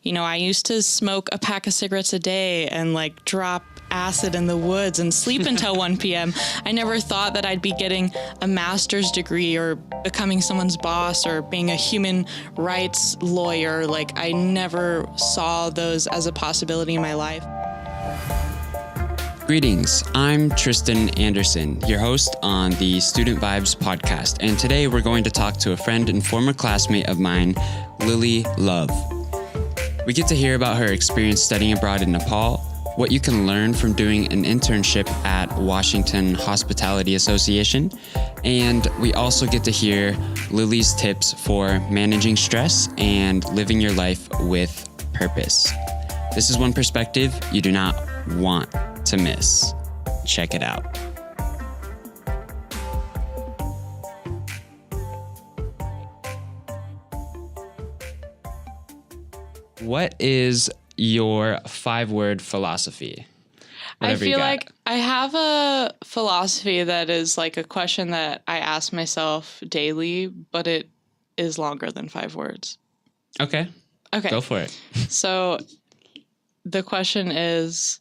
I used to smoke a pack of cigarettes a day and like drop acid in the woods and sleep until 1 p.m. I never thought that I'd be getting a master's degree or becoming someone's boss or being a human rights lawyer. Like, I never saw those as a possibility in my life. Greetings, I'm Tristan Anderson, your host on the Student Vibes podcast, and today we're going to talk to a friend and former classmate of mine, Lilly Love. We get to hear about her experience studying abroad in Nepal, what you can learn from doing an internship at Washington Hospitality Association, and we also get to hear Lilly's tips for managing stress and living your life with purpose. This is one perspective you do not want to miss. Check it out. What is your 5-word philosophy? I feel like I have a philosophy that is like a question that I ask myself daily, but it is longer than 5 words. Okay. Go for it. So the question is,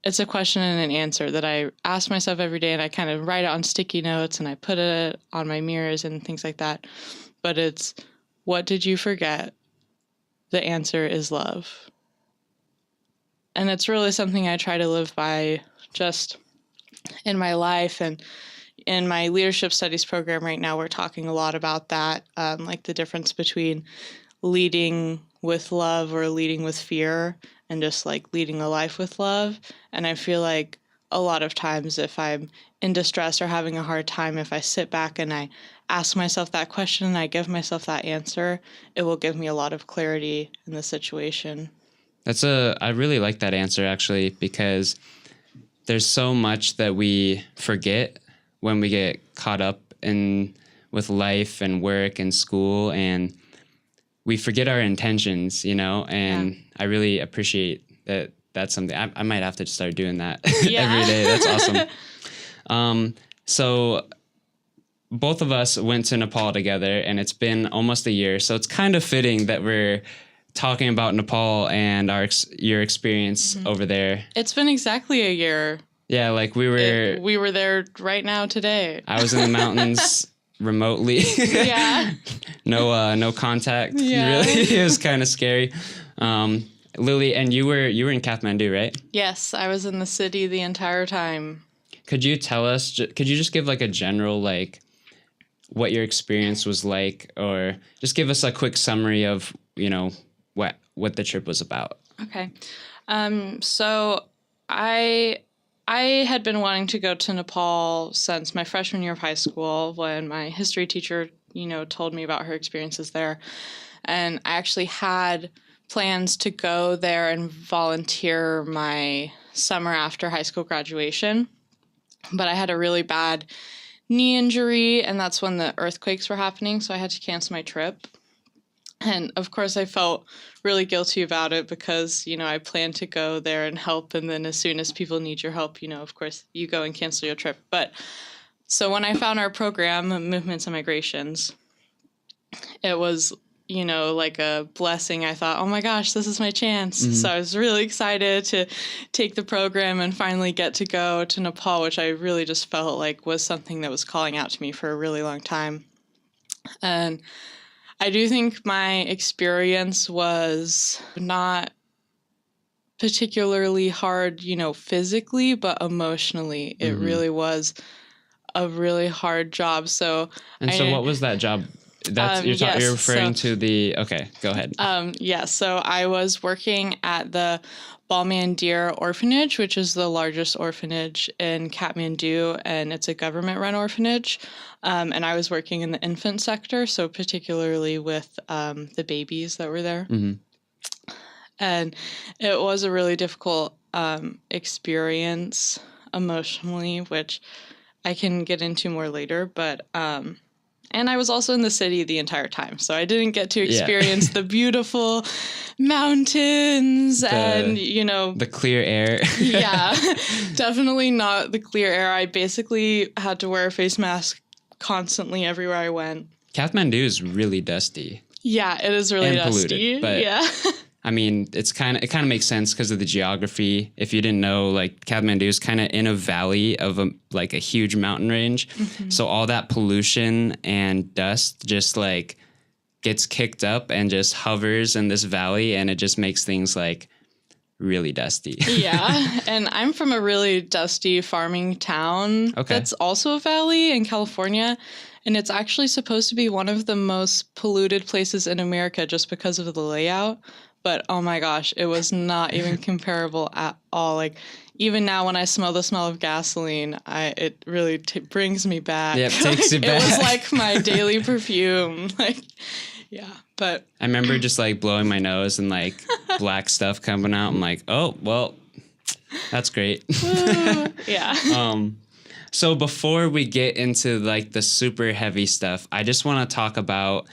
it's a question and an answer that I ask myself every day, and I kind of write it on sticky notes and I put it on my mirrors and things like that. But it's, what did you forget? The answer is love. And it's really something I try to live by just in my life. And in my leadership studies program right now, we're talking a lot about that, like the difference between leading with love or leading with fear, and just like leading a life with love. And I feel like a lot of times if I'm in distress or having a hard time, if I sit back and I ask myself that question and I give myself that answer, it will give me a lot of clarity in the situation. I really like that answer, actually, because there's so much that we forget when we get caught up with life and work and school, and we forget our intentions, and yeah. I really appreciate that. That's something I might have to start doing that every day. That's awesome. So both of us went to Nepal together, and it's been almost a year. So it's kind of fitting that we're talking about Nepal and your experience over there. It's been exactly a year. Yeah, like we were there right now today. I was in the mountains remotely. Yeah. No contact. Yeah. Really. It was kind of scary. Lilly, and you were in Kathmandu, right? Yes, I was in the city the entire time. Could you tell us, could you just give like a general, like what your experience was like, or just give us a quick summary of, what the trip was about? Okay. So I had been wanting to go to Nepal since my freshman year of high school, when my history teacher, told me about her experiences there. And I actually had plans to go there and volunteer my summer after high school graduation. But I had a really bad knee injury, and that's when the earthquakes were happening, so I had to cancel my trip. And of course I felt really guilty about it because, I planned to go there and help, and then as soon as people need your help, of course you go and cancel your trip. But so when I found our program, Movements and Migrations, it was, like a blessing. I thought, oh my gosh, this is my chance. Mm-hmm. So I was really excited to take the program and finally get to go to Nepal, which I really just felt like was something that was calling out to me for a really long time. And I do think my experience was not particularly hard, physically, but emotionally. It really was a really hard job. So what was that job? You're referring to the... Okay, go ahead. So I was working at the Balmandir Orphanage, which is the largest orphanage in Kathmandu, and it's a government-run orphanage. And I was working in the infant sector, so particularly with the babies that were there. Mm-hmm. And it was a really difficult experience emotionally, which I can get into more later, but... And I was also in the city the entire time, so I didn't get to experience the beautiful mountains the clear air. Yeah, definitely not the clear air. I basically had to wear a face mask constantly everywhere I went. Kathmandu is really dusty. Yeah, it is really and dusty. Polluted, but yeah. I mean, it kind of makes sense because of the geography. If you didn't know, like Kathmandu is kind of in a valley of a huge mountain range. Mm-hmm. So all that pollution and dust just like gets kicked up and just hovers in this valley, and it just makes things like really dusty. Yeah. And I'm from a really dusty farming town that's also a valley in California. And it's actually supposed to be one of the most polluted places in America just because of the layout. But oh my gosh, it was not even comparable at all. Like even now when I smell the smell of gasoline, it really brings me back. Yeah, it takes you back. It was like my daily perfume. Like, yeah, but I remember just like blowing my nose and like black stuff coming out. I'm like, oh, well, that's great. Yeah. So before we get into like the super heavy stuff, I just want to talk about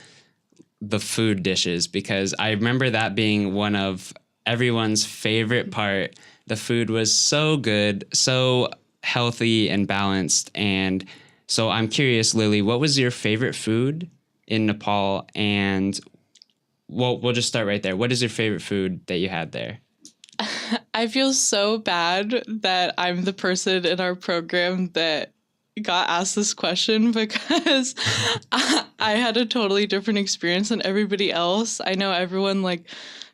the food dishes, because I remember that being one of everyone's favorite part. The food was so good, so healthy and balanced. And so I'm curious, Lilly, what was your favorite food in Nepal? And we'll just start right there. What is your favorite food that you had there? I feel so bad that I'm the person in our program that got asked this question, because I had a totally different experience than everybody else. I know everyone like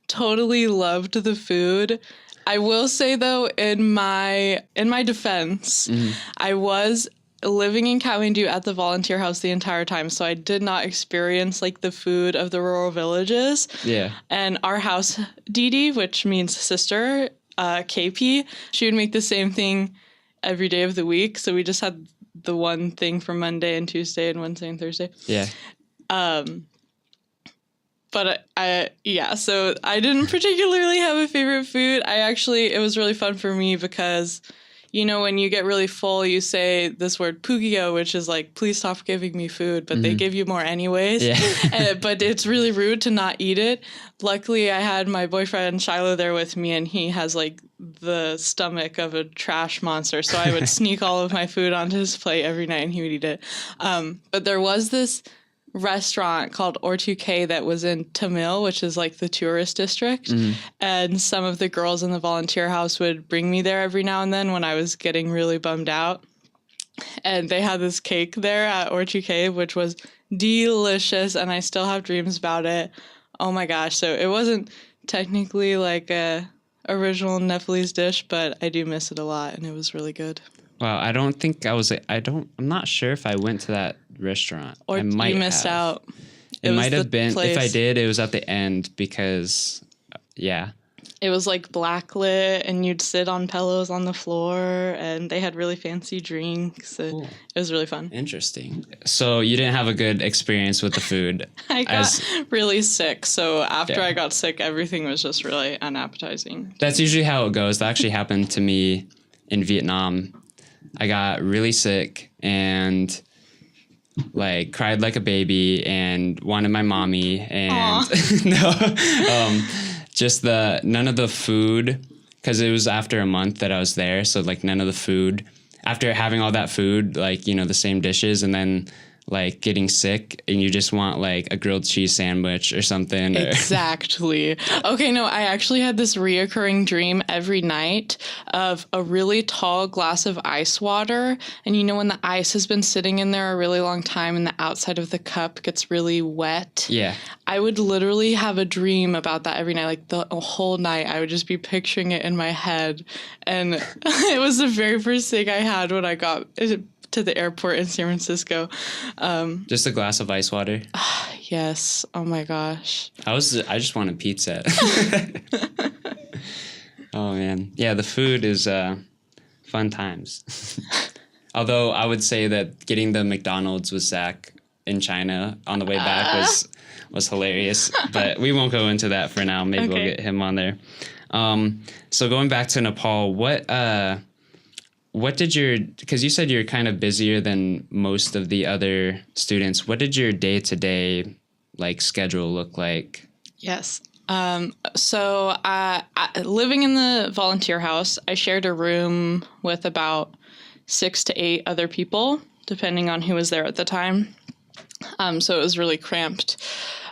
totally loved the food. I will say though, in my defense, I was living in Kathmandu at the volunteer house the entire time, so I did not experience like the food of the rural villages. Yeah. And our house Didi, which means sister, KP, she would make the same thing every day of the week. So we just had the one thing for Monday and Tuesday and Wednesday and Thursday. Yeah. But so I didn't particularly have a favorite food. It was really fun for me because, you know, when you get really full, you say this word pugio, which is like, please stop giving me food, but they give you more anyways. Yeah. But it's really rude to not eat it. Luckily, I had my boyfriend Shiloh there with me, and he has like the stomach of a trash monster. So I would sneak all of my food onto his plate every night and he would eat it. But there was this restaurant called Or2K that was in Tamil, which is like the tourist district. And some of the girls in the volunteer house would bring me there every now and then when I was getting really bummed out. And they had this cake there at Or2K, which was delicious. And I still have dreams about it. Oh my gosh. So it wasn't technically like a original Nepalese dish, but I do miss it a lot. And it was really good. Wow, I'm not sure if I went to that restaurant. Or I might you missed out. It might have been. Place. If I did, it was at the end because, yeah. It was like blacklit, and you'd sit on pillows on the floor, and they had really fancy drinks. Cool. It was really fun. Interesting. So you didn't have a good experience with the food. I got really sick. So after I got sick, everything was just really unappetizing. That's usually how it goes. That actually happened to me in Vietnam. I got really sick and like cried like a baby and wanted my mommy and just none of the food, because it was after a month that I was there. So like none of the food, after having all that food, like, you know, the same dishes, and then like getting sick and you just want like a grilled cheese sandwich or something. Exactly. Okay, no, I actually had this reoccurring dream every night of a really tall glass of ice water. And you know, when the ice has been sitting in there a really long time and the outside of the cup gets really wet. Yeah. I would literally have a dream about that every night. Like the whole night, I would just be picturing it in my head. And it was the very first thing I had when I got to the airport in San Francisco. Just a glass of ice water. Yes. Oh my gosh. I just wanted pizza. Oh man. Yeah, the food is fun times. Although I would say that getting the McDonald's with Zach in China on the way back was hilarious. But we won't go into that for now. Maybe we'll get him on there. So going back to Nepal, because you said you're kind of busier than most of the other students. What did your day-to-day like schedule look like? Yes. So living in the volunteer house, I shared a room with about 6 to 8 other people, depending on who was there at the time. So it was really cramped.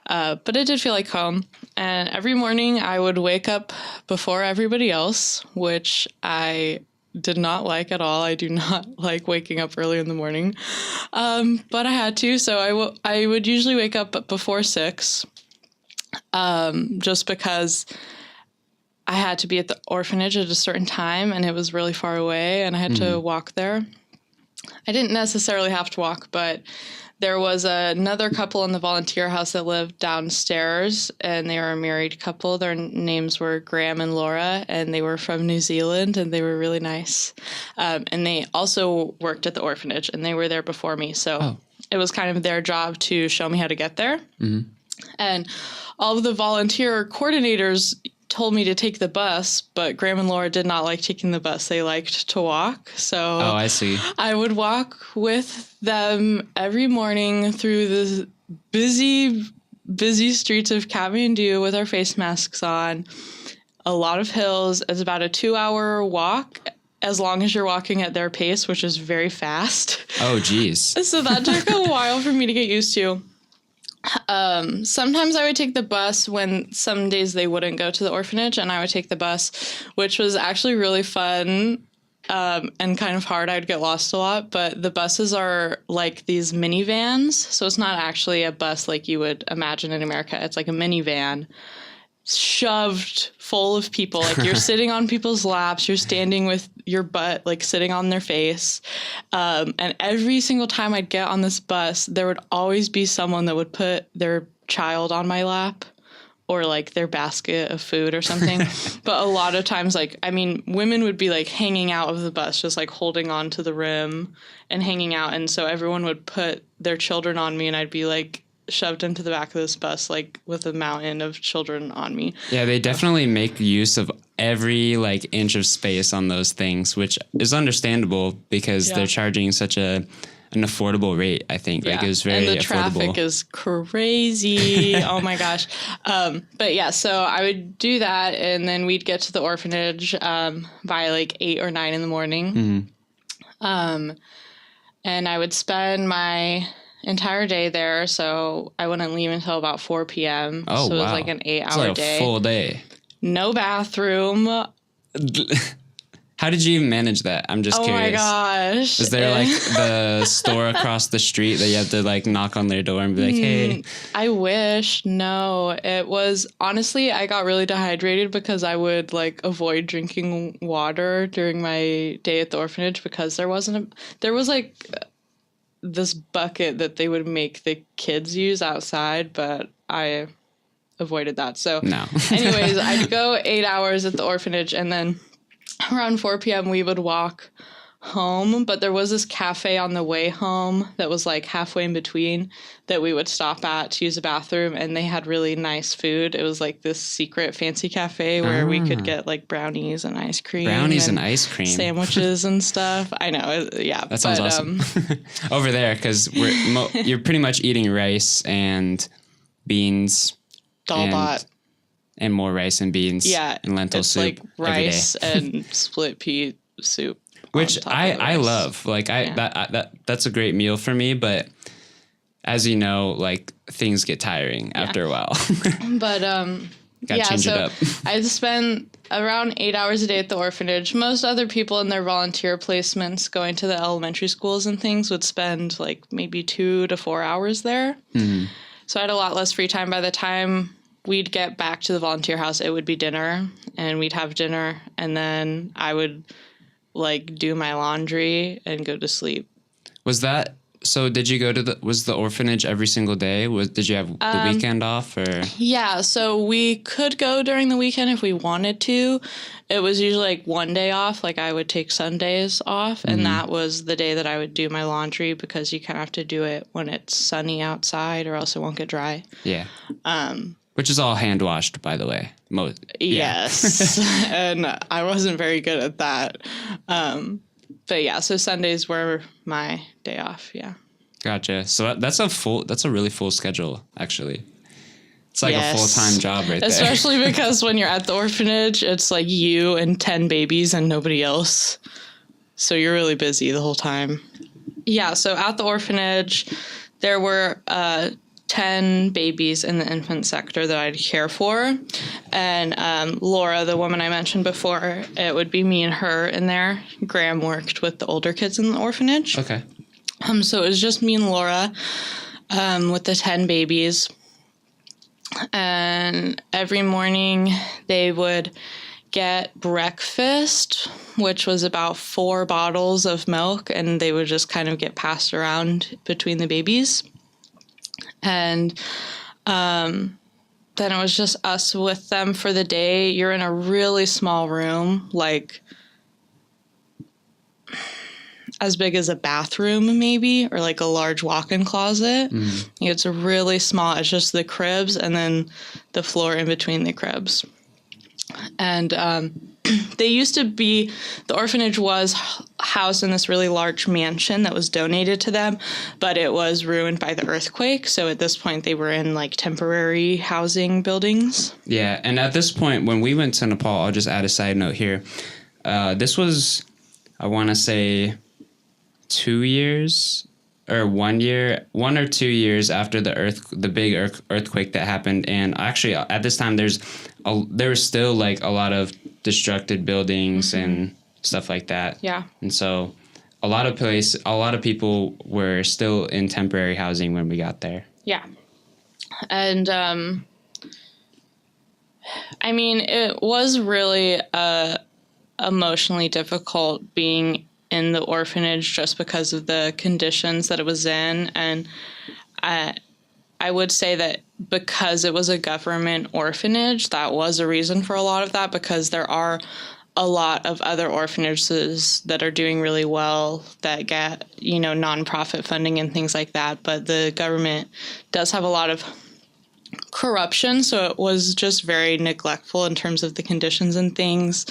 But it did feel like home. And every morning I would wake up before everybody else, which I did not like at all. I do not like waking up early in the morning. But I had to. So I would usually wake up before 6, just because I had to be at the orphanage at a certain time and it was really far away and I had to walk there. I didn't necessarily have to walk, but there was another couple in the volunteer house that lived downstairs, and they were a married couple. Their names were Graham and Laura, and they were from New Zealand, and they were really nice. And they also worked at the orphanage, and they were there before me. So it was kind of their job to show me how to get there. Mm-hmm. And all of the volunteer coordinators told me to take the bus, but Graham and Laura did not like taking the bus. They liked to walk. So I see. I would walk with them every morning through the busy streets of Kathmandu with our face masks on. A lot of hills. It's about a 2-hour walk, as long as you're walking at their pace, which is very fast. Oh, geez. So that took a while for me to get used to. Sometimes I would take the bus when some days they wouldn't go to the orphanage, and I would take the bus, which was actually really fun and kind of hard. I'd get lost a lot, but the buses are like these minivans, so it's not actually a bus like you would imagine in America. It's like a minivan shoved full of people. Like you're sitting on people's laps, you're standing with your butt like sitting on their face, and every single time I'd get on this bus, there would always be someone that would put their child on my lap or like their basket of food or something. But a lot of times, like, I mean, women would be like hanging out of the bus, just like holding on to the rim and hanging out, and so everyone would put their children on me, and I'd be like shoved into the back of this bus, like with a mountain of children on me. Yeah, they definitely make use of every like inch of space on those things, which is understandable because they're charging such an affordable rate, I think. Like it was very affordable. And the traffic is crazy. Oh my gosh. But yeah, so I would do that, and then we'd get to the orphanage by like 8 or 9 in the morning. Mm-hmm. And I would spend my entire day there, so I wouldn't leave until about 4 p.m. Oh, so it was wow. like an 8-hour like day. A full day. No bathroom. How did you even manage that? I'm just curious. Oh my gosh. Is there like the store across the street that you have to like knock on their door and be like, hey? I wish. No, it was honestly, I got really dehydrated because I would like avoid drinking water during my day at the orphanage because there was like this bucket that they would make the kids use outside, but I avoided that. So no. Anyways, I'd go 8 hours at the orphanage, and then around 4 p.m. we would walk home, but there was this cafe on the way home that was like halfway in between that we would stop at to use a bathroom, and they had really nice food. It was like this secret fancy cafe where we could get like brownies and ice cream. Brownies and ice cream. Sandwiches and stuff. I know. Yeah. That sounds awesome. Over there, because you're pretty much eating rice and beans. Dalbat. And more rice and beans. Yeah. And lentil soup. Like rice and split pea soup. Which I love. Like that's a great meal for me, but as you know, like things get tiring after a while. But gotta change it up. I spent around 8 hours a day at the orphanage. Most other people in their volunteer placements going to the elementary schools and things would spend like maybe 2 to 4 hours there. Mm-hmm. So I had a lot less free time. By the time we'd get back to the volunteer house, it would be dinner, and we'd have dinner, and then I would like do my laundry and go to sleep. So did you go to was the orphanage every single day? Did you have the weekend off or? Yeah, so we could go during the weekend if we wanted to. It was usually like one day off. Like I would take Sundays off, and that was the day that I would do my laundry because you kind of have to do it when it's sunny outside or else it won't get dry. Yeah. Which is all hand washed, by the way. Yes. And I wasn't very good at that. But yeah, so Sundays were my day off. Yeah. Gotcha. So that's a really full schedule, actually. It's like a full-time job right there. Especially because when you're at the orphanage, it's like you and 10 babies and nobody else. So you're really busy the whole time. Yeah. So at the orphanage, there were 10 babies in the infant sector that I'd care for. And Laura, the woman I mentioned before, it would be me and her in there. Graham worked with the older kids in the orphanage. Okay. So it was just me and Laura with the 10 babies. And every morning they would get breakfast, which was about 4 bottles of milk, and they would just kind of get passed around between the babies. And then it was just us with them for the day. You're in a really small room, like as big as a bathroom maybe, or like a large walk-in closet. It's a really small, it's just the cribs and then the floor in between the cribs. And they used to be, the orphanage was housed in this really large mansion that was donated to them, but it was ruined by the earthquake. So at this point, they were in like temporary housing buildings. Yeah. And at this point, when we went to Nepal, I'll just add a side note here. This was, I want to say 2 years or 1 year, 1 or 2 years after the big earthquake that happened. And actually at this time, there was still like a lot of destructed buildings and stuff like that. Yeah. And so a lot of people were still in temporary housing when we got there. Yeah. And I mean, it was really emotionally difficult being in the orphanage just because of the conditions that it was in. And I would say that because it was a government orphanage, that was a reason for a lot of that, because there are a lot of other orphanages that are doing really well that get, nonprofit funding and things like that. But the government does have a lot of corruption, so it was just very neglectful in terms of the conditions and things.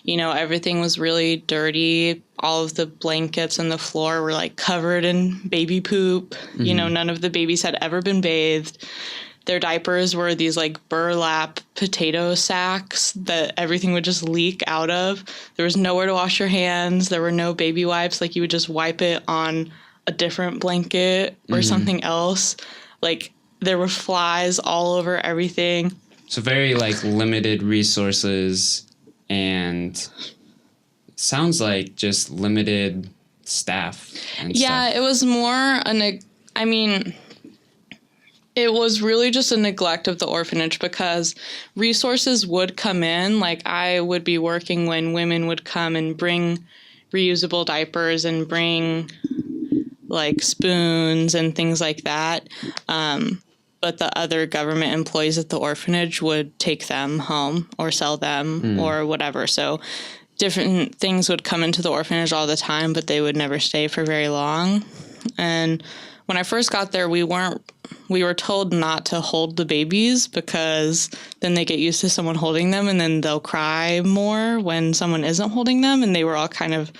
Everything was really dirty. All of the blankets and the floor were like covered in baby poop. None of the babies had ever been bathed. Their diapers were these like burlap potato sacks that everything would just leak out of. There was nowhere to wash your hands. There were no baby wipes. Like you would just wipe it on a different blanket or something else. Like there were flies all over everything. So very like limited resources, and sounds like just limited staff and stuff. It was more it was really just a neglect of the orphanage, because resources would come in. Like I would be working when women would come and bring reusable diapers and bring like spoons and things like that. But the other government employees at the orphanage would take them home or sell them or whatever. So different things would come into the orphanage all the time, but they would never stay for very long. And when I first got there, we were told not to hold the babies, because then they get used to someone holding them and then they'll cry more when someone isn't holding them. And they were all kind of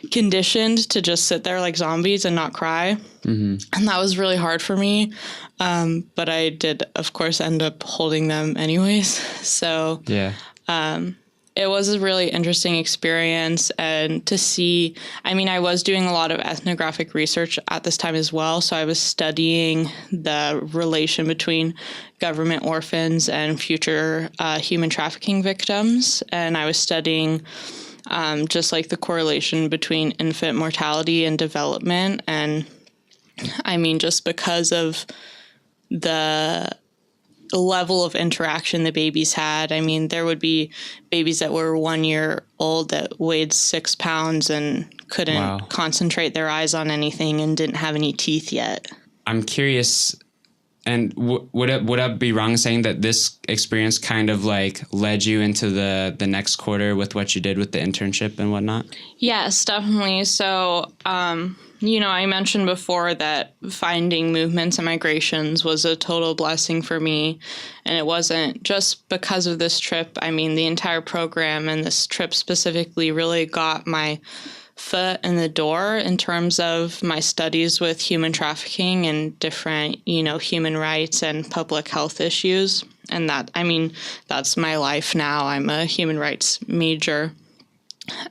conditioned to just sit there like zombies and not cry. And that was really hard for me. But I did, of course, end up holding them anyways. So yeah. It was a really interesting experience, and to see, I was doing a lot of ethnographic research at this time as well. So I was studying the relation between government orphans and future human trafficking victims. And I was studying just like the correlation between infant mortality and development. And just because of the level of interaction the babies had. There would be babies that were 1 year old that weighed 6 pounds and couldn't concentrate their eyes on anything and didn't have any teeth yet. I'm curious, and would I be wrong in saying that this experience kind of like led you into the next quarter with what you did with the internship and whatnot? Yes, definitely. So, I mentioned before that finding movements and migrations was a total blessing for me. And it wasn't just because of this trip. The entire program and this trip specifically really got my foot in the door in terms of my studies with human trafficking and different, human rights and public health issues. And that's my life now. I'm a human rights major.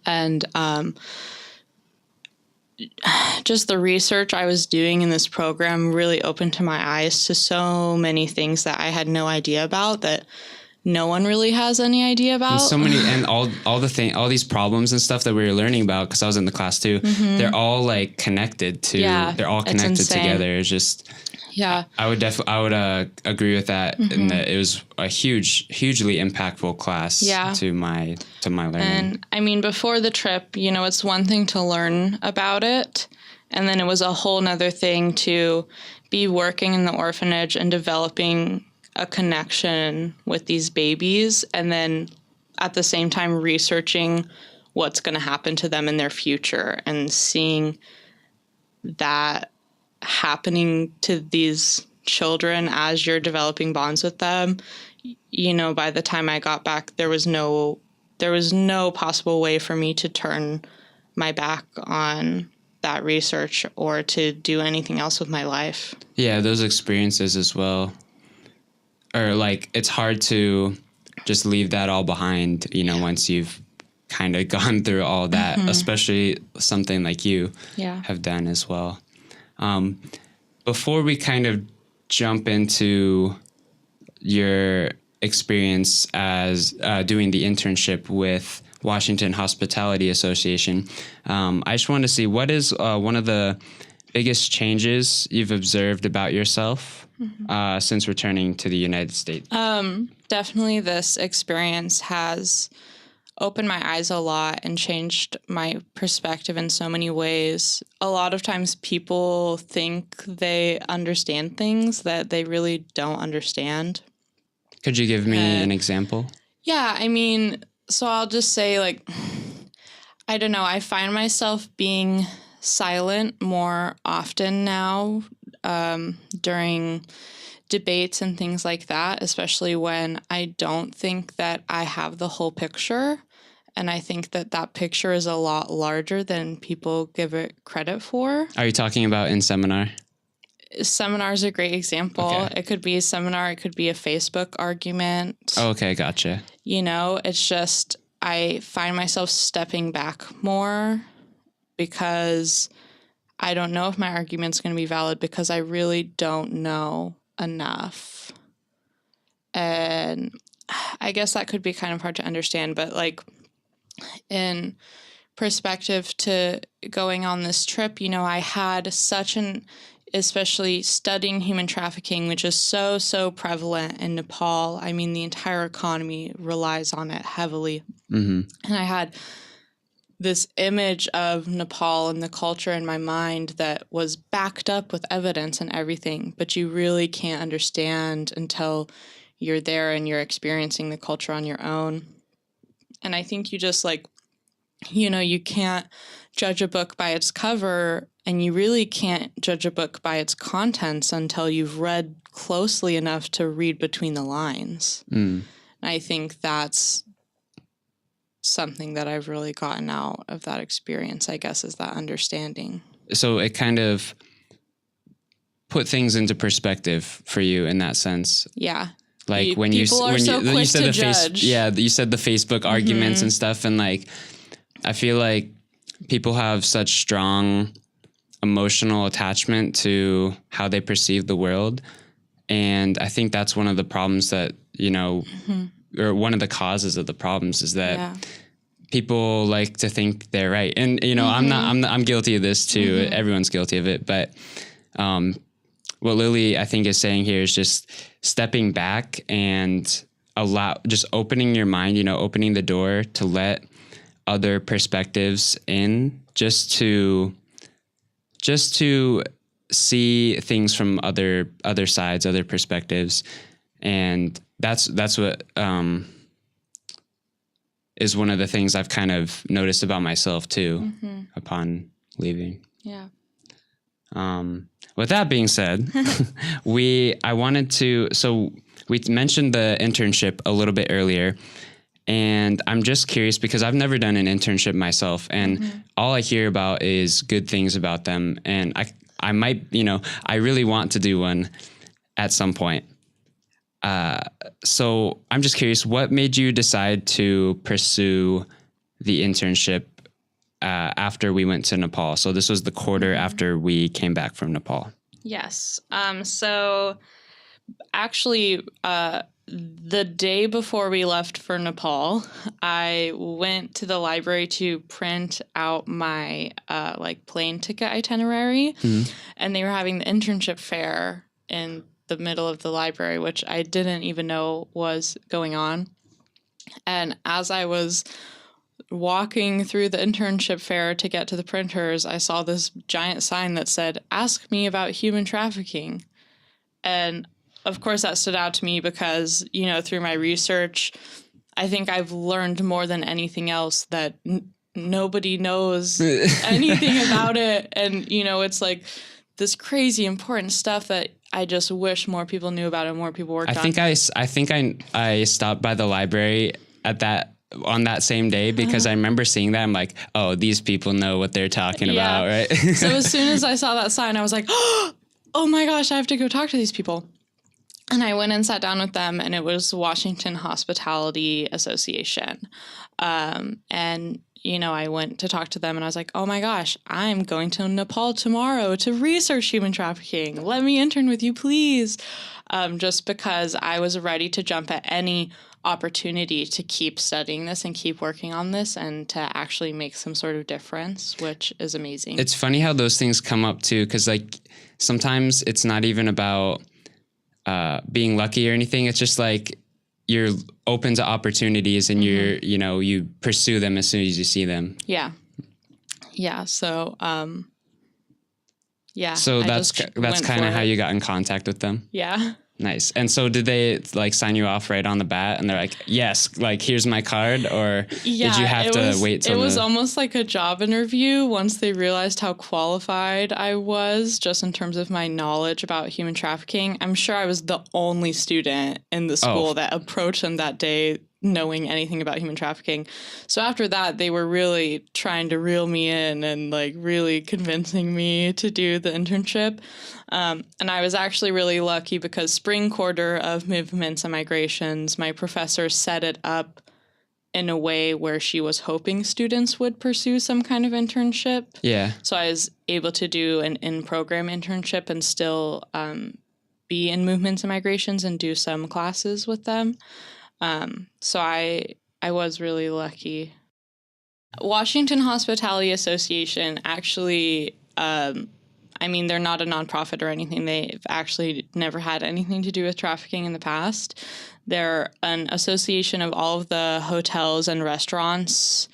And, it was a really interesting experience, and to see, I was doing a lot of ethnographic research at this time as well. So I was studying the relation between infant mortality and development. And I was just studying just like the correlation between infant mortality and development. And that, that's my life now. I'm a human rights major. And just the research I was doing in this program really opened to my eyes to so many things that I had no idea about, that no one really has any idea about. And so many, and all these problems and stuff that we were learning about, because I was in the class too, they're all like connected to, they're all connected together. It's just, yeah, I would agree with that, and that it was a hugely impactful class to my learning. And I mean, before the trip, you know, it's one thing to learn about it, and then it was a whole nother thing to be working in the orphanage and developing a connection with these babies, and then at the same time researching what's going to happen to them in their future and seeing that happening to these children as you're developing bonds with them. You know, by the time I got back, there was no possible way for me to turn my back on that research or to do anything else with my life. Yeah, those experiences as well. Or like, it's hard to just leave that all behind, you know, once you've kind of gone through all that, especially something like you have done as well. Before we kind of jump into your experience as doing the internship with Washington Hospitality Association, I just want to see, what is one of the biggest changes you've observed about yourself since returning to the United States? Definitely this experience has opened my eyes a lot and changed my perspective in so many ways. A lot of times people think they understand things that they really don't understand. Could you give me an example? Yeah, I mean, so I'll just say, like, I don't know, I find myself being silent more often now during debates and things like that, especially when I don't think that I have the whole picture. And I think that that picture is a lot larger than people give it credit for. Are you talking about in seminar? Seminar is a great example. Okay. It could be a seminar. It could be a Facebook argument. Okay, gotcha. You know, it's just I find myself stepping back more because I don't know if my argument's going to be valid because I really don't know enough. And I guess that could be kind of hard to understand, but like in perspective to going on this trip, you know, I had such an, especially studying human trafficking, which is so prevalent in Nepal. I mean, the entire economy relies on it heavily. And I had this image of Nepal and the culture in my mind that was backed up with evidence and everything, but you really can't understand until you're there and you're experiencing the culture on your own. And I think you just like, you know, you can't judge a book by its cover, and you really can't judge a book by its contents until you've read closely enough to read between the lines. And I think that's something that I've really gotten out of that experience, I guess, is that understanding. So it kind of put things into perspective for you in that sense. Yeah. Like when you said the Facebook arguments and stuff, and like I feel like people have such strong emotional attachment to how they perceive the world, and I think that's one of the problems that, you know, or one of the causes of the problems is that people like to think they're right. And, you know, I'm guilty of this too. Everyone's guilty of it. But what Lilly, I think, is saying here is just stepping back and just opening your mind, you know, opening the door to let other perspectives in, just to see things from other sides, other perspectives. And that's what is one of the things I've kind of noticed about myself too upon leaving. Yeah. With that being said, we mentioned the internship a little bit earlier, and I'm just curious because I've never done an internship myself, and all I hear about is good things about them. And I might, you know, I really want to do one at some point. So I'm just curious, what made you decide to pursue the internship after we went to Nepal. So this was the quarter after we came back from Nepal. Yes. So actually, the day before we left for Nepal, I went to the library to print out my plane ticket itinerary, and they were having the internship fair in the middle of the library, which I didn't even know was going on. And as I was walking through the internship fair to get to the printers, I saw this giant sign that said, "Ask me about human trafficking." And of course that stood out to me because, through my research, I think I've learned more than anything else that nobody knows anything about it. And, it's like this crazy important stuff that I just wish more people knew about and more people worked on. I think I stopped by the library on that same day because I remember seeing that. I'm like, oh, these people know what they're talking about, right? So as soon as I saw that sign, I was like, oh my gosh, I have to go talk to these people. And I went and sat down with them, and it was Washington Hospitality Association. And I went to talk to them, and I was like, oh my gosh, I'm going to Nepal tomorrow to research human trafficking. Let me intern with you, please. Just because I was ready to jump at any opportunity to keep studying this and keep working on this and to actually make some sort of difference, which is amazing. It's funny how those things come up too, because sometimes it's not even about being lucky or anything. It's just like you're open to opportunities and you pursue them as soon as you see them. Yeah. So, So that's kind of how you got in contact with them. Yeah. Nice. And so did they sign you off right on the bat and they're like, yes, here's my card, or did you have to wait till? It was almost like a job interview once they realized how qualified I was just in terms of my knowledge about human trafficking. I'm sure I was the only student in the school that approached them that day knowing anything about human trafficking. So after that, they were really trying to reel me in and really convincing me to do the internship. And I was actually really lucky because spring quarter of movements and migrations, my professor set it up in a way where she was hoping students would pursue some kind of internship. Yeah. So I was able to do an in-program internship and still be in movements and migrations and do some classes with them. So I was really lucky. Washington Hospitality Association actually, they're not a nonprofit or anything. They've actually never had anything to do with trafficking in the past. They're an association of all of the hotels and restaurants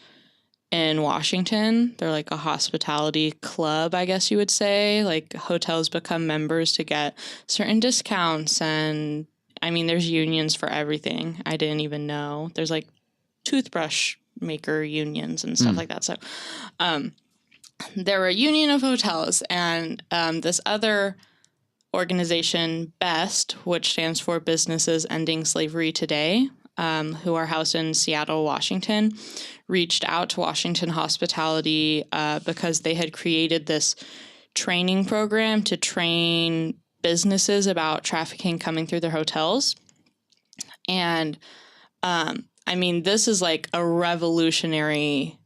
in Washington. They're like a hospitality club, I guess you would say. Hotels become members to get certain discounts, and there's unions for everything. I didn't even know. There's toothbrush maker unions and stuff like that. So there were a union of hotels, and this other organization, BEST, which stands for Businesses Ending Slavery Today, who are housed in Seattle, Washington, reached out to Washington Hospitality because they had created this training program to train businesses about trafficking coming through their hotels. And this is a revolutionary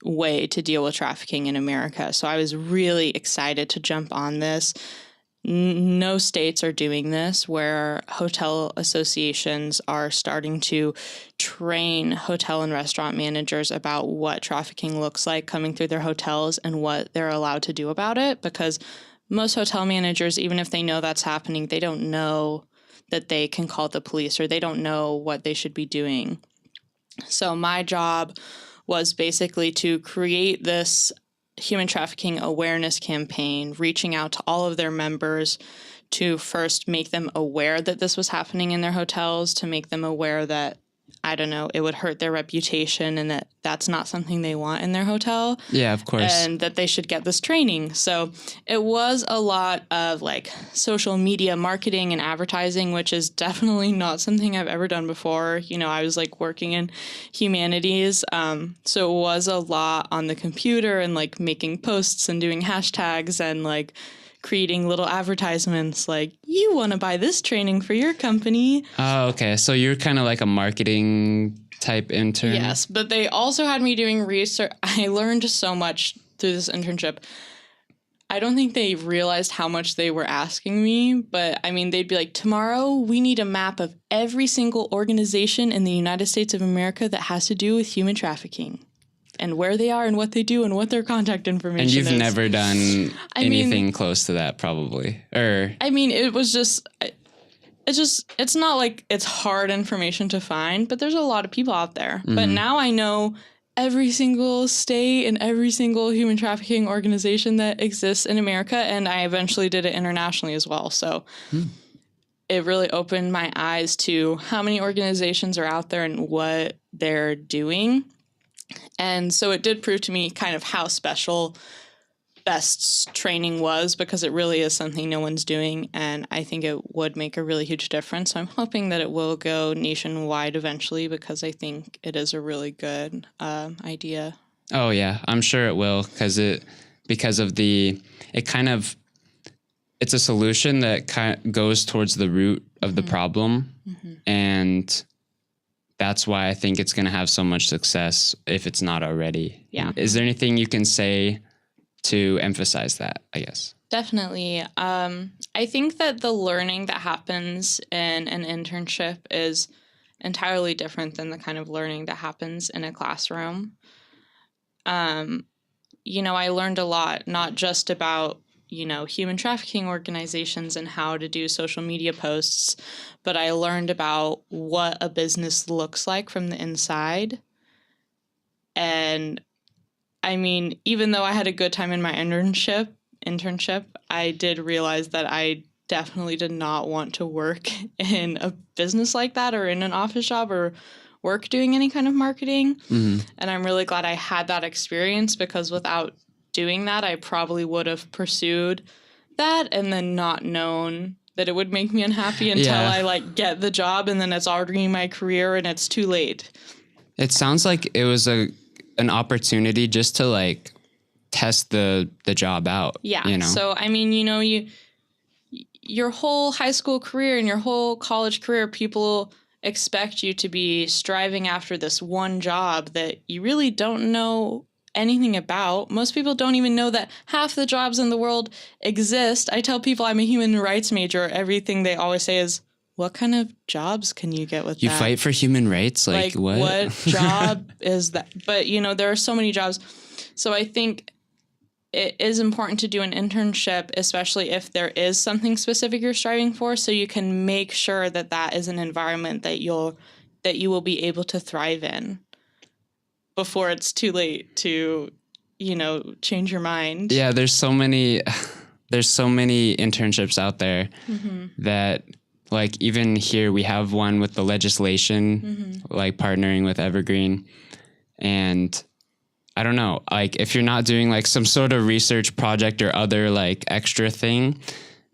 way to deal with trafficking in America. So I was really excited to jump on this. No states are doing this, where hotel associations are starting to train hotel and restaurant managers about what trafficking looks like coming through their hotels and what they're allowed to do about it. Because most hotel managers, even if they know that's happening, they don't know that they can call the police, or they don't know what they should be doing. So my job was basically to create this human trafficking awareness campaign, reaching out to all of their members to first make them aware that this was happening in their hotels, to make them aware that, it would hurt their reputation and that that's not something they want in their hotel. Yeah, of course. And that they should get this training. So it was a lot of social media marketing and advertising, which is definitely not something I've ever done before. I was working in humanities. So it was a lot on the computer and making posts and doing hashtags and creating little advertisements you want to buy this training for your company. Oh, okay. So you're kind of like a marketing type intern. Yes, but they also had me doing research. I learned so much through this internship. I don't think they realized how much they were asking me, but I mean, they'd be like, tomorrow we need a map of every single organization in the United States of America that has to do with human trafficking and where they are and what they do and what their contact information is. And you've never done anything close to that, probably. I mean, it was just... It's not like it's hard information to find, but there's a lot of people out there. Mm-hmm. But now I know every single state and every single human trafficking organization that exists in America, and I eventually did it internationally as well. So it really opened my eyes to how many organizations are out there and what they're doing. And so it did prove to me kind of how special BEST's training was, because it really is something no one's doing, and I think it would make a really huge difference. So I'm hoping that it will go nationwide eventually, because I think it is a really good idea. Oh yeah, I'm sure it will, it's a solution that kind of goes towards the root of the problem, and that's why I think it's going to have so much success if it's not already. Yeah. Is there anything you can say to emphasize that, I guess? Definitely. I think that the learning that happens in an internship is entirely different than the kind of learning that happens in a classroom. I learned a lot, not just about, human trafficking organizations and how to do social media posts, but I learned about what a business looks like from the inside. And I mean, even though I had a good time in my internship, I did realize that I definitely did not want to work in a business like that or in an office job or work doing any kind of marketing. Mm-hmm. And I'm really glad I had that experience, because without doing that, I probably would have pursued that and then not known that it would make me unhappy until I get the job, and then it's already my career and it's too late. It sounds like it was an opportunity just to test the job out. Yeah. So, I mean, your whole high school career and your whole college career, people expect you to be striving after this one job that you really don't know anything about. Most people don't even know that half the jobs in the world exist. I tell people I'm a human rights major. Everything they always say is, what kind of jobs can you get with that? You fight for human rights? What? What job is that? But, there are so many jobs. So I think it is important to do an internship, especially if there is something specific you're striving for, so you can make sure that that is an environment that you will be able to thrive in before it's too late to, change your mind. Yeah, there's so many internships out there that... even here, we have one with the legislation, partnering with Evergreen. And I don't know, if you're not doing some sort of research project or other extra thing,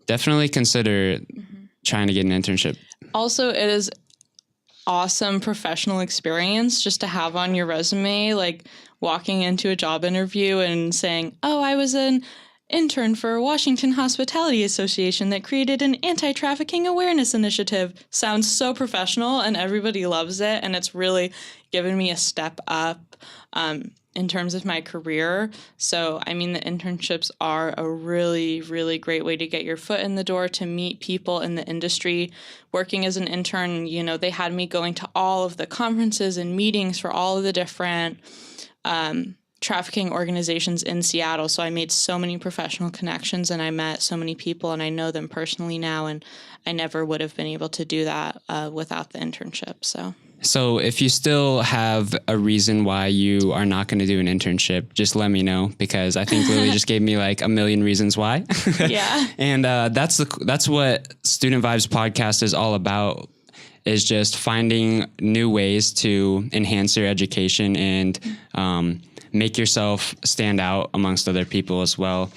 definitely consider trying to get an internship. Also, it is awesome professional experience just to have on your resume, walking into a job interview and saying, oh, I was an intern for Washington Hospitality Association that created an anti-trafficking awareness initiative. Sounds so professional and everybody loves it, and it's really given me a step up in terms of my career. So, I mean, the internships are a really, really great way to get your foot in the door, to meet people in the industry. Working as an intern, they had me going to all of the conferences and meetings for all of the different trafficking organizations in Seattle. So I made so many professional connections, and I met so many people, and I know them personally now, and I never would have been able to do that without the internship. So if you still have a reason why you are not going to do an internship, just let me know, because I think Lilly just gave me a million reasons why. Yeah. And that's what Student Vibes podcast is all about, is just finding new ways to enhance your education and make yourself stand out amongst other people as well.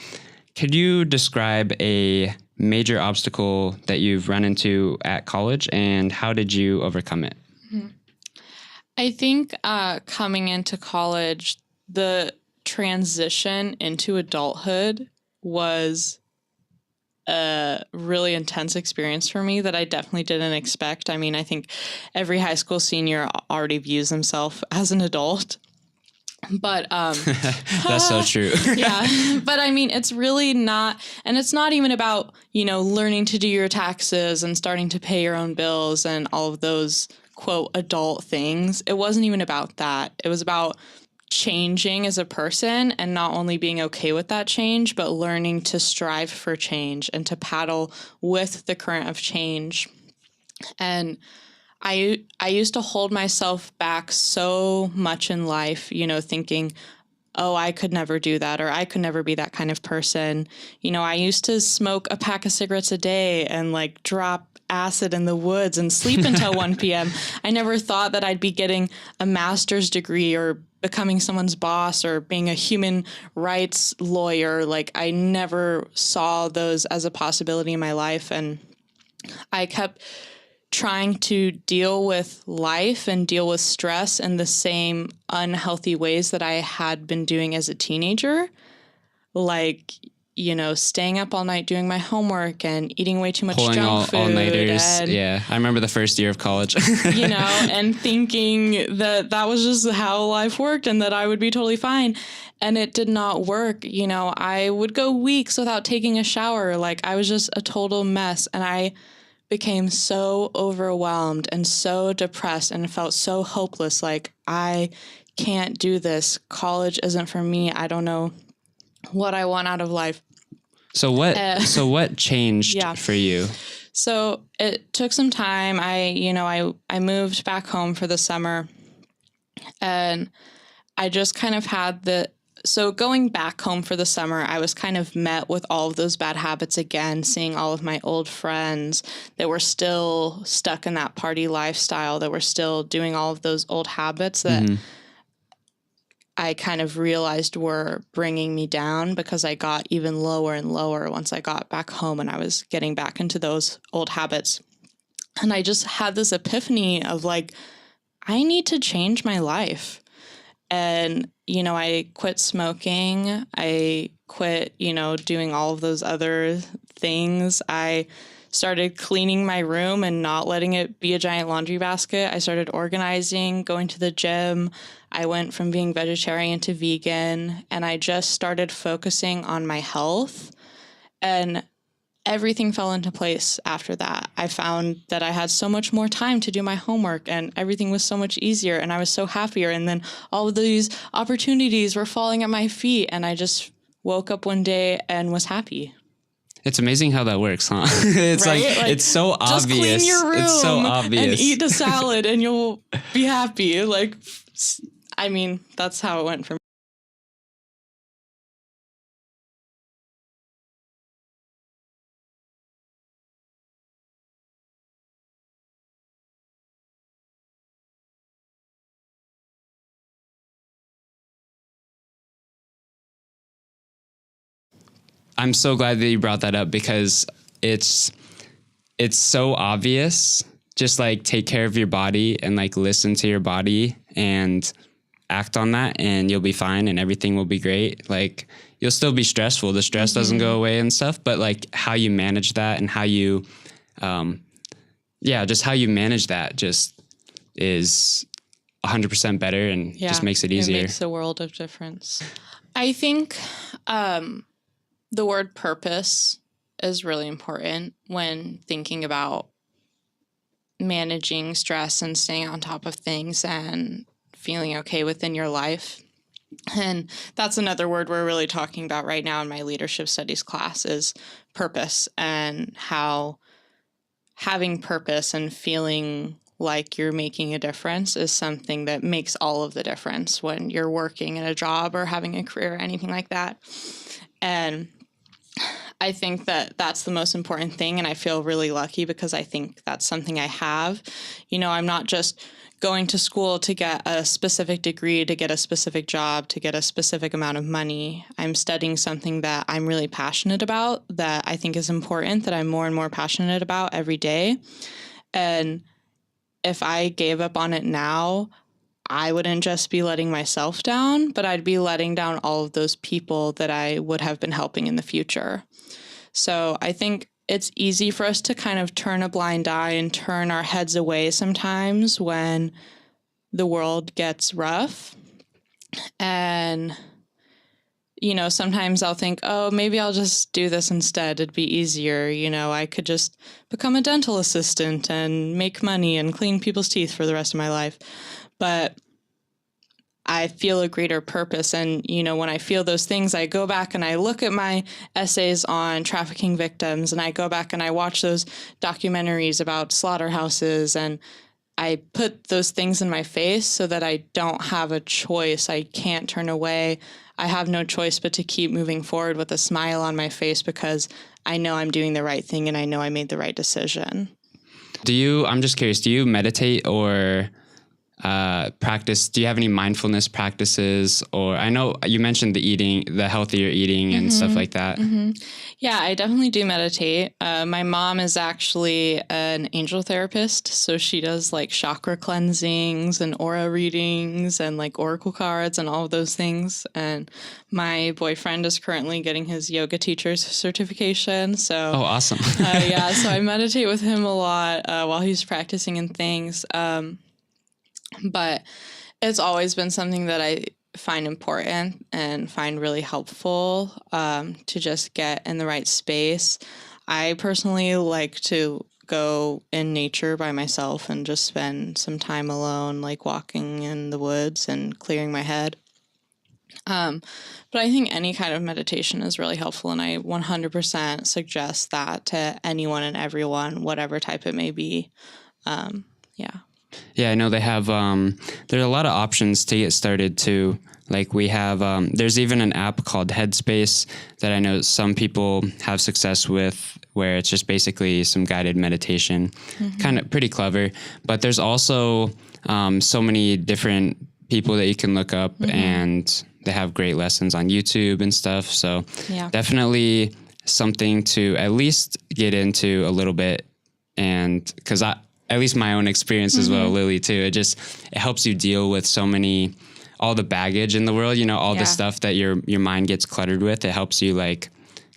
Could you describe a major obstacle that you've run into at college, and how did you overcome it? I think coming into college, the transition into adulthood was a really intense experience for me that I definitely didn't expect. I mean, I think every high school senior already views himself as an adult. But that's so true. yeah, but I mean, it's really not, and it's not even about, learning to do your taxes and starting to pay your own bills and all of those quote adult things. It wasn't even about that. It was about changing as a person and not only being okay with that change, but learning to strive for change and to paddle with the current of change. And I used to hold myself back so much in life, thinking, oh, I could never do that, or I could never be that kind of person. I used to smoke a pack of cigarettes a day and like drop acid in the woods and sleep until 1 p.m. I never thought that I'd be getting a master's degree or becoming someone's boss or being a human rights lawyer. Like, I never saw those as a possibility in my life. And I kept trying to deal with life and deal with stress in the same unhealthy ways that I had been doing as a teenager. Like, staying up all night doing my homework and eating way too much Pulling junk food. all-nighters. And, yeah, I remember the first year of college. and thinking that was just how life worked and that I would be totally fine. And it did not work. I would go weeks without taking a shower. Like, I was just a total mess. And I became so overwhelmed and so depressed and felt so hopeless. Like, I can't do this. College isn't for me. I don't know what I want out of life. So what changed for you? So it took some time. I moved back home for the summer, and I just kind of had so going back home for the summer, I was kind of met with all of those bad habits again, seeing all of my old friends that were still stuck in that party lifestyle, that were still doing all of those old habits that I kind of realized were bringing me down, because I got even lower and lower once I got back home and I was getting back into those old habits. And I just had this epiphany of like, I need to change my life. And, I quit smoking. I quit, doing all of those other things. I started cleaning my room and not letting it be a giant laundry basket. I started organizing, going to the gym. I went from being vegetarian to vegan, and I just started focusing on my health, and everything fell into place after that. I found that I had so much more time to do my homework, and everything was so much easier, and I was so happier. And then all of these opportunities were falling at my feet, and I just woke up one day and was happy. It's amazing how that works, huh? It's right? like it's so obvious. Just clean your room, it's so obvious. And eat a salad and you'll be happy. Like, I mean, that's how it went for me. I'm so glad that you brought that up, because it's so obvious. Just like take care of your body and like listen to your body and act on that, and you'll be fine and everything will be great. Like, you'll still be stressful. The stress doesn't go away and stuff, but like how you manage that and how you, just how you manage that just is 100% better, and just makes it easier. It makes a world of difference. I think, the word purpose is really important when thinking about managing stress and staying on top of things and feeling okay within your life. And that's another word we're really talking about right now in my leadership studies class is purpose, and how having purpose and feeling like you're making a difference is something that makes all of the difference when you're working in a job or having a career or anything like that. And I think that that's the most important thing, and I feel really lucky because I think that's something I have. I'm not just going to school to get a specific degree, to get a specific job, to get a specific amount of money. I'm studying something that I'm really passionate about, that I think is important, that I'm more and more passionate about every day. And if I gave up on it now, I wouldn't just be letting myself down, but I'd be letting down all of those people that I would have been helping in the future. So I think it's easy for us to kind of turn a blind eye and turn our heads away sometimes when the world gets rough. And, sometimes I'll think, oh, maybe I'll just do this instead. It'd be easier. I could just become a dental assistant and make money and clean people's teeth for the rest of my life. But I feel a greater purpose. And, when I feel those things, I go back and I look at my essays on trafficking victims, and I go back and I watch those documentaries about slaughterhouses, and I put those things in my face so that I don't have a choice. I can't turn away. I have no choice but to keep moving forward with a smile on my face, because I know I'm doing the right thing and I know I made the right decision. I'm just curious, do you meditate or practice? Do you have any mindfulness practices? Or I know you mentioned the healthier eating and stuff like that. Mm-hmm. Yeah, I definitely do meditate. My mom is actually an angel therapist, so she does like chakra cleansings and aura readings and like oracle cards and all of those things. And my boyfriend is currently getting his yoga teacher's certification. So awesome. Yeah, so I meditate with him a lot while he's practicing and things. But it's always been something that I find important and find really helpful to just get in the right space. I personally like to go in nature by myself and just spend some time alone, like walking in the woods and clearing my head. But I think any kind of meditation is really helpful, and I 100% suggest that to anyone and everyone, whatever type it may be. Yeah, I know they have, there are a lot of options to get started too. Like we have, there's even an app called Headspace that I know some people have success with, where it's just basically some guided meditation, kind of pretty clever. But there's also so many different people that you can look up, and they have great lessons on YouTube and stuff. So definitely something to at least get into a little bit. And because at least my own experience as well, Lilly too, it helps you deal with all the baggage in the world, all the stuff that your mind gets cluttered with. It helps you like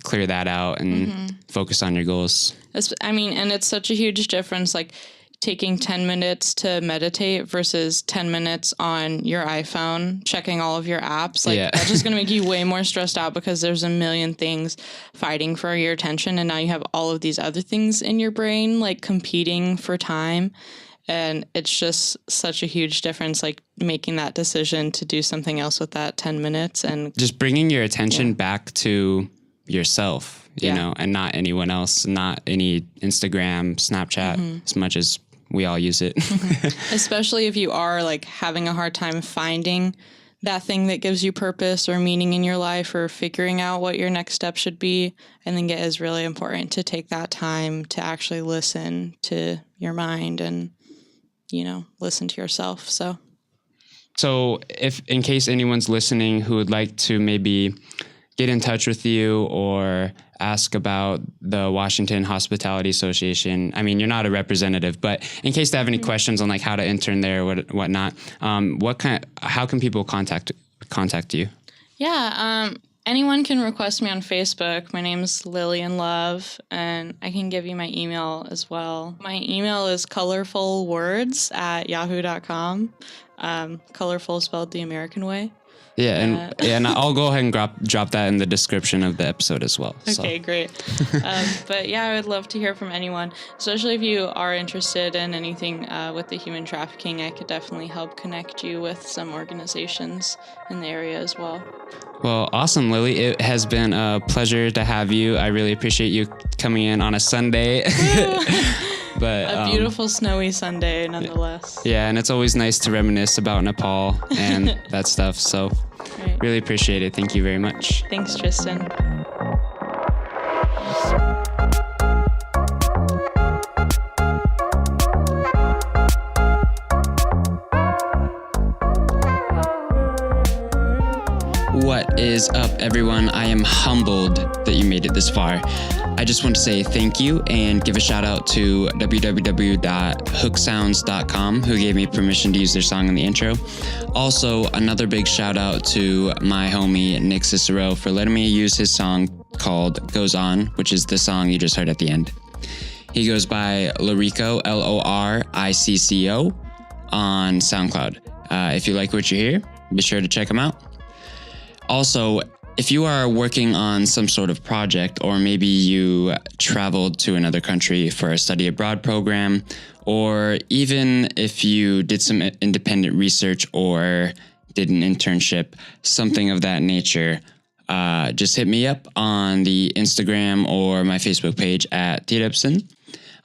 clear that out and focus on your goals. And it's such a huge difference, like taking 10 minutes to meditate versus 10 minutes on your iPhone, checking all of your apps. That's just going to make you way more stressed out, because there's a million things fighting for your attention. And now you have all of these other things in your brain, like competing for time. And it's just such a huge difference, like making that decision to do something else with that 10 minutes and just bringing your attention back to yourself, you know, and not anyone else, not any Instagram, Snapchat, as much as we all use it. Especially if you are like having a hard time finding that thing that gives you purpose or meaning in your life, or figuring out what your next step should be. I think it is really important to take that time to actually listen to your mind and, listen to yourself. So if in case anyone's listening who would like to maybe get in touch with you or ask about the Washington Hospitality Association, I mean, you're not a representative, but in case they have any questions on like how to intern there or whatnot, how can people contact you? Yeah, anyone can request me on Facebook. My name is Lilly Love, and I can give you my email as well. My email is colorfulwords@yahoo.com. Colorful spelled the American way. Yeah, and I'll go ahead and drop that in the description of the episode as well. Okay, great. But yeah, I would love to hear from anyone, especially if you are interested in anything with the human trafficking. I could definitely help connect you with some organizations in the area as well. Well, awesome, Lilly. It has been a pleasure to have you. I really appreciate you coming in on a Sunday. But a beautiful snowy Sunday nonetheless. Yeah, and it's always nice to reminisce about Nepal and that stuff. So really appreciate it. Thank you very much. Thanks, Tristan. What is up, everyone? I am humbled that you made it this far. I just want to say thank you and give a shout out to www.hooksounds.com, who gave me permission to use their song in the intro. Also, another big shout out to my homie Nick Cicero for letting me use his song called Goes On, which is the song you just heard at the end. He goes by Lorico, Loricco, on SoundCloud. If you like what you hear, be sure to check him out. Also, if you are working on some sort of project, or maybe you traveled to another country for a study abroad program, or even if you did some independent research or did an internship, something of that nature, just hit me up on the Instagram or my Facebook page at @TDubson.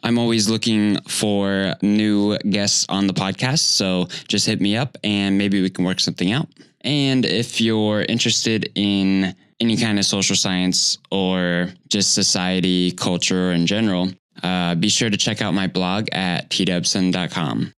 I'm always looking for new guests on the podcast, so just hit me up and maybe we can work something out. And if you're interested in any kind of social science or just society, culture in general, be sure to check out my blog at tdubson.com.